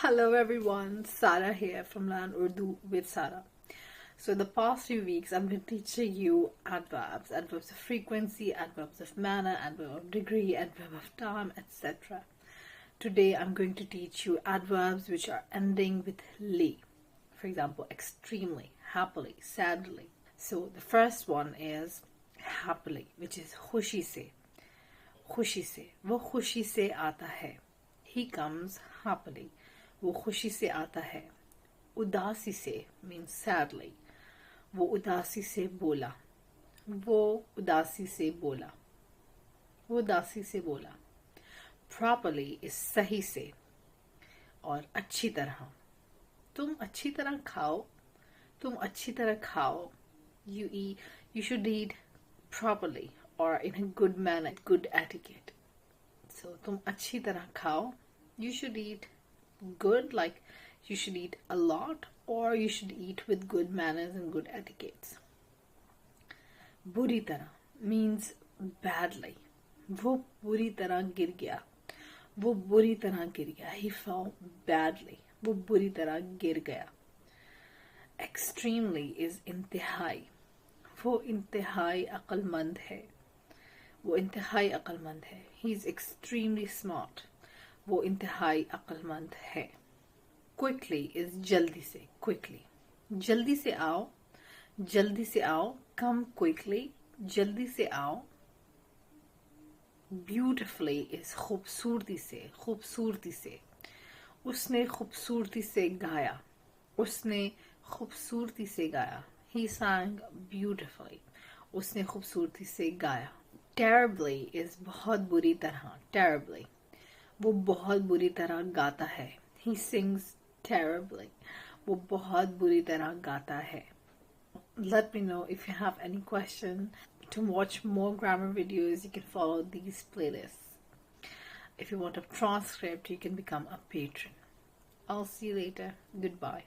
Hello everyone, Sara here from Learn Urdu with Sara. So in the past few weeks I've been teaching you adverbs of frequency, adverbs of manner, adverb of degree, adverb of time, etc. Today I'm going to teach you adverbs which are ending with li. For example, extremely, happily, sadly. So the first one is happily, which is खुशी से. खुशी से, वो खुशी से आता है. He comes happily. वो खुशी से आता है. उदासी से means sadly. वो उदासी से बोला. वो उदासी से बोला. वो उदासी से बोला. Properly is सही से और अच्छी तरह. तुम अच्छी तरह खाओ. तुम अच्छी तरह खाओ. You should eat properly or in a good manner, good etiquette. So तुम अच्छी तरह खाओ. You should eat good, like you should eat a lot, or you should eat with good manners and good etiquettes. बुरी तरह means badly. वो बुरी तरह गिर गया. वो बुरी तरह गिर गया. He fell badly. वो बुरी तरह गिर गया. Extremely is इंतहाई. वो इंतहाई अक्लमंद है. वो इंतहाई अक्लमंद है. He is extremely smart. वो इंतहाई अक्लमंद है. Quickly is जल्दी से. Quickly. जल्दी से आओ. जल्दी से आओ. Come quickly. जल्दी से आओ. Beautifully is खूबसूरती से. खूबसूरती से. उसने खूबसूरती से गाया. उसने खूबसूरती से गाया. He sang beautifully. उसने खूबसूरती से गाया. Terribly is बहुत बुरी तरह. Terribly. वो बहुत बुरी तरह गाता है. He sings terribly. वो बहुत बुरी तरह गाता है. Let me know if you have any question. To watch more grammar videos, you can follow these playlists. If you want a transcript, you can become a patron. I'll see you later. Goodbye.